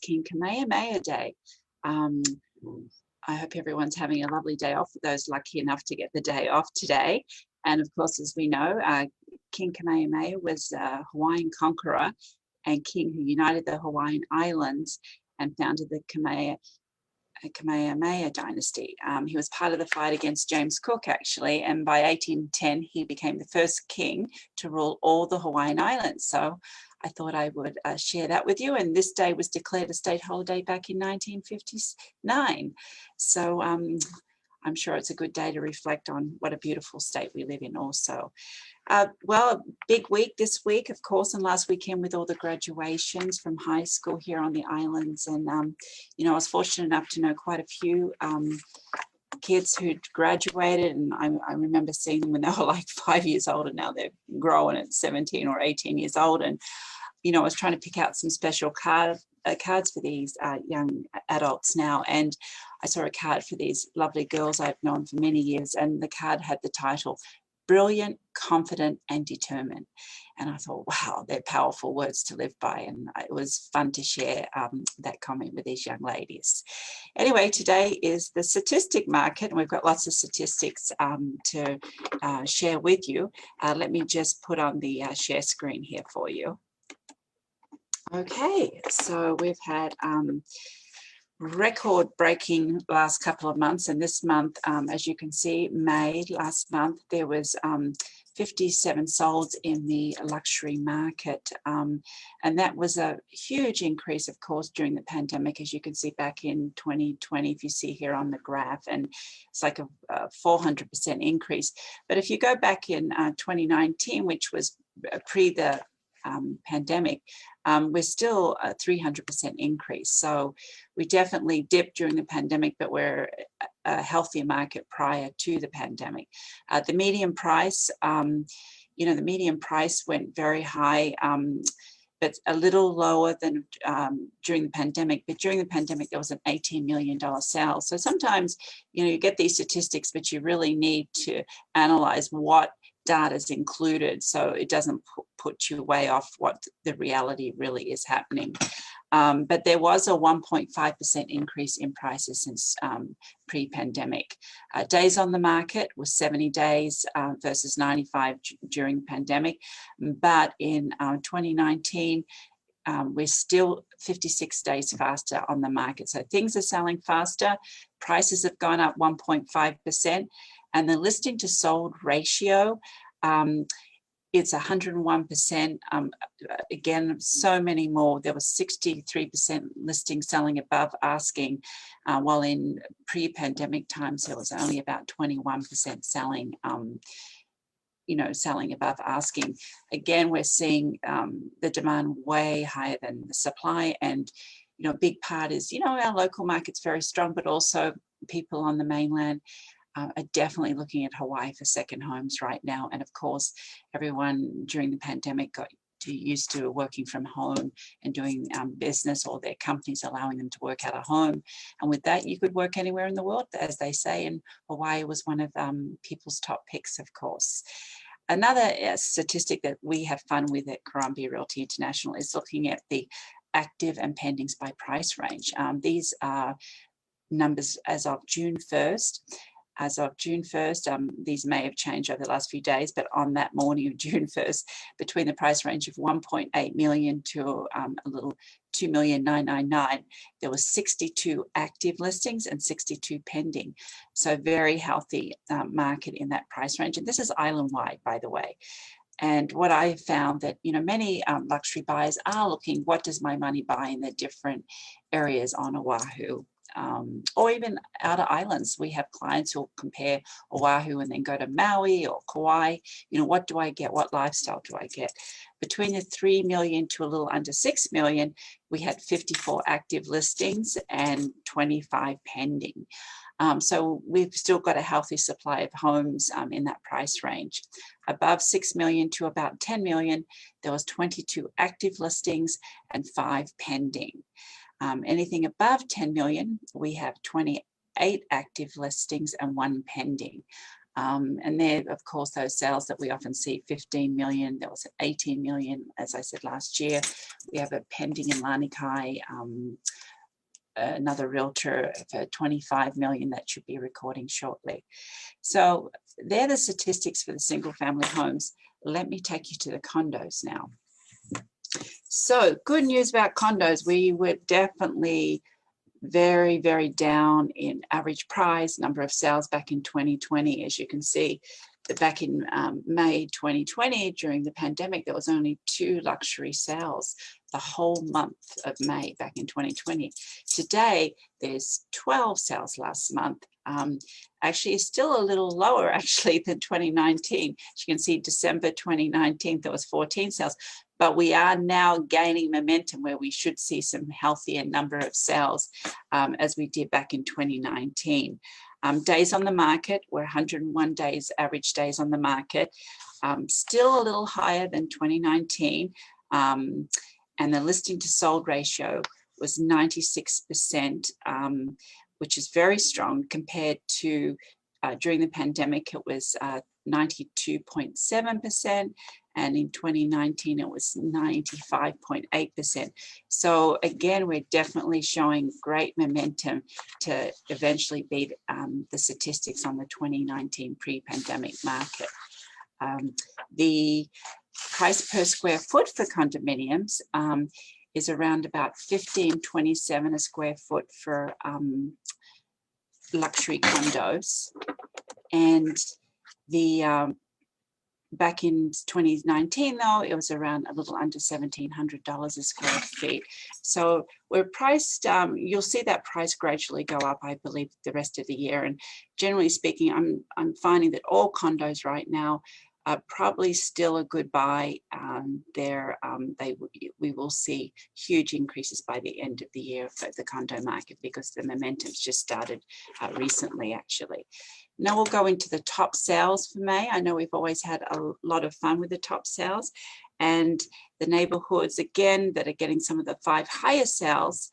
King Kamehameha Day. I hope everyone's having a lovely day off for those lucky enough to get the day off today. And of course, as we know, King Kamehameha was a Hawaiian conqueror and king who united the Hawaiian Islands and founded the Kamehameha dynasty. He was part of the fight against James Cook, actually, and by 1810 he became the first king to rule all the Hawaiian Islands. So I thought I would share that with you, and this day was declared a state holiday back in 1959. So I'm sure it's a good day to reflect on what a beautiful state we live in also. Well, big week this week, of course, and last weekend with all the graduations from high school here on the islands. And, you know, I was fortunate enough to know quite a few kids who'd graduated, and I remember seeing them when they were like 5 years old, and now they're growing at 17 or 18 years old. And, you know, I was trying to pick out some special cards for these young adults now, and I saw a card for these lovely girls I've known for many years, and the card had the title, Brilliant, Confident and Determined. And I thought, wow, they're powerful words to live by. And it was fun to share that comment with these young ladies. Anyway, today is the statistic market, and we've got lots of statistics to share with you. Let me just put on the share screen here for you. Okay, so we've had record-breaking last couple of months, and this month, as you can see, May last month, there was 57 solds in the luxury market, and that was a huge increase, of course, during the pandemic, as you can see back in 2020, if you see here on the graph, and it's like a 400% increase. But if you go back in 2019, which was pre the pandemic, we're still a 300% increase. So we definitely dipped during the pandemic, but we're a healthier market prior to the pandemic. The median price, you know, the median price went very high, but a little lower than during the pandemic. But during the pandemic, there was an $18 million sale. So sometimes, you know, you get these statistics, but you really need to analyze what data is included, so it doesn't put you way off what the reality really is happening. But there was a 1.5% increase in prices since pre-pandemic. Days on the market was 70 days versus 95 during the pandemic. But in 2019, we're still 56 days faster on the market. So things are selling faster. Prices have gone up 1.5%. And the listing to sold ratio, it's 101%. Again, so many more. There was 63% listings selling above asking, while in pre-pandemic times, there was only about 21% selling, you know, selling above asking. Again, we're seeing the demand way higher than the supply. And, you know, a big part is, you know, our local market's very strong, but also people on the mainland are definitely looking at Hawaii for second homes right now. And of course, everyone during the pandemic got used to working from home and doing business, or their companies allowing them to work out of home. And with that, you could work anywhere in the world, as they say, and Hawaii was one of people's top picks, of course. Another statistic that we have fun with at Caron Realty International is looking at the active and pendings by price range. These are numbers as of June 1st. As of June 1st, these may have changed over the last few days, but on that morning of June 1st, between the price range of 1.8 million to a little 2,999,000, there was 62 active listings and 62 pending. So very healthy market in that price range. And this is island-wide, by the way. And what I found that, you know, many luxury buyers are looking, what does my money buy in the different areas on Oahu? Or even outer islands. We have clients who compare Oahu and then go to Maui or Kauai. You know, what do I get? What lifestyle do I get? Between the 3 million to a little under 6 million, we had 54 active listings and 25 pending. So we've still got a healthy supply of homes in that price range. Above 6 million to about 10 million, there was 22 active listings and 5 pending. Anything above 10 million, we have 28 active listings and 1 pending. And there, of course, those sales that we often see, 15 million, there was 18 million, as I said, last year. We have a pending in Lanikai, another realtor for 25 million that should be recording shortly. So they're the statistics for the single family homes. Let me take you to the condos now. So good news about condos. We were definitely very, very down in average price, number of sales back in 2020. As you can see, back in May 2020, during the pandemic, there was only 2 luxury sales the whole month of May back in 2020. Today, there's 12 sales last month. Actually, it's still a little lower actually than 2019. As you can see, December 2019, there was 14 sales. But we are now gaining momentum where we should see some healthier number of sales as we did back in 2019. Days on the market were 101 days, average days on the market, still a little higher than 2019. And the listing to sold ratio was 96%, which is very strong compared to during the pandemic, it was 92.7%. And in 2019, it was 95.8%. So again, we're definitely showing great momentum to eventually beat the statistics on the 2019 pre-pandemic market. The price per square foot for condominiums is around about $15.27 a square foot for luxury condos. And the back in 2019, though, it was around a little under $1,700 a square feet. So we're priced, you'll see that price gradually go up, I believe, the rest of the year. And generally speaking, I'm finding that all condos right now are probably still a good buy. We will see huge increases by the end of the year for the condo market because the momentum's just started recently, actually. Now we'll go into the top sales for May. I know we've always had a lot of fun with the top sales, and the neighborhoods, again, that are getting some of the 5 highest sales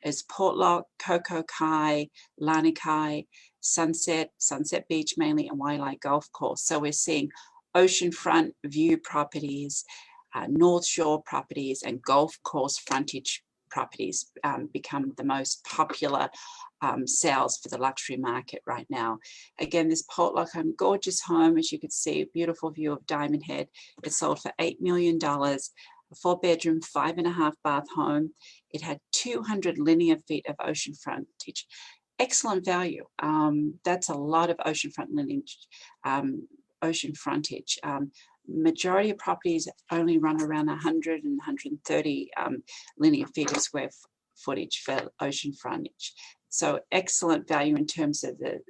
is Portlock, Coco Kai, Lanikai, Sunset Beach mainly, and Wailea Golf Course. So we're seeing oceanfront view properties, North Shore properties, and golf course frontage properties become the most popular sales for the luxury market right now. Again, this Portlock home, gorgeous home, as you can see, beautiful view of Diamond Head. It sold for $8 million, a 4-bedroom, 5.5 bath home. It had 200 linear feet of ocean frontage. Excellent value. That's a lot of oceanfront lineage, ocean frontage. Majority of properties only run around 100 and 130 linear feet of square footage for ocean frontage. So excellent value in terms of the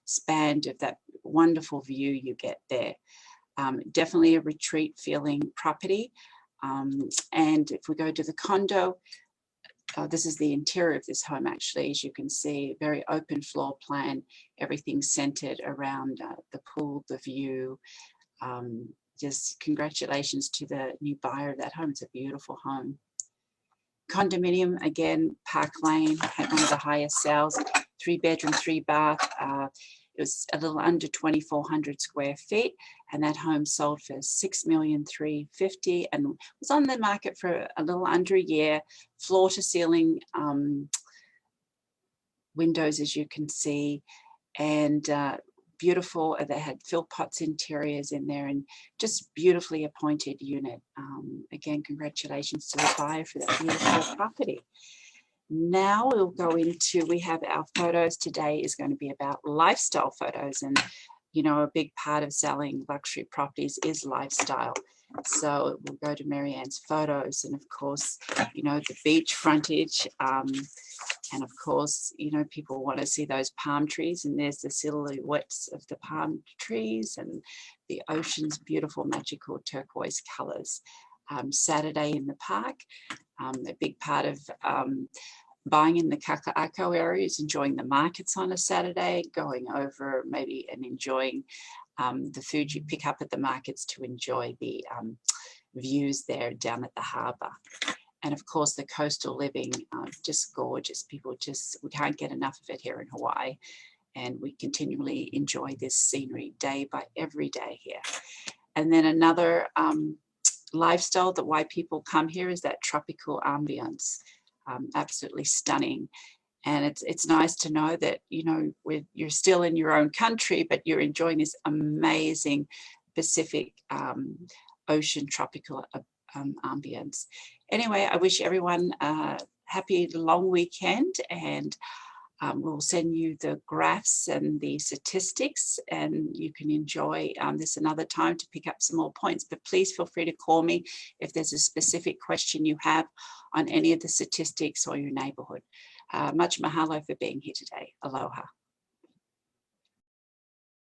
span of that wonderful view you get there. Definitely a retreat feeling property. And if we go to the condo, this is the interior of this home actually. As you can see, very open floor plan, everything centered around the pool, the view. Just congratulations to the new buyer of that home. It's a beautiful home. Condominium, again, Park Lane had one of the highest sales, 3-bedroom, 3-bath. It was a little under 2,400 square feet, and that home sold for $6,350,000 and was on the market for a little under a year. Floor to ceiling windows, as you can see, and beautiful. They had Philpotts interiors in there and just beautifully appointed unit. Again, congratulations to the buyer for that beautiful property. Now we'll go into, we have our photos today is going to be about lifestyle photos, and you know, a big part of selling luxury properties is lifestyle. So we'll go to Marianne's photos, and of course, you know, the beach frontage, and of course, you know, people want to see those palm trees, and there's the silhouettes of the palm trees and the ocean's beautiful magical turquoise colors. Saturday in the park, a big part of buying in the Kaka'ako area is enjoying the markets on a Saturday, going over maybe and enjoying the food you pick up at the markets to enjoy the views there down at the harbour. And of course, the coastal living, just gorgeous. People just, we can't get enough of it here in Hawaii. and we continually enjoy this scenery day by every day here. And then another lifestyle that why people come here is that tropical ambience, absolutely stunning. And it's nice to know that, you know, you're still in your own country, but you're enjoying this amazing Pacific Ocean tropical ambience. Anyway, I wish everyone a happy long weekend, and we'll send you the graphs and the statistics, and you can enjoy this another time to pick up some more points. But please feel free to call me if there's a specific question you have on any of the statistics or your neighborhood. Much mahalo for being here today. Aloha.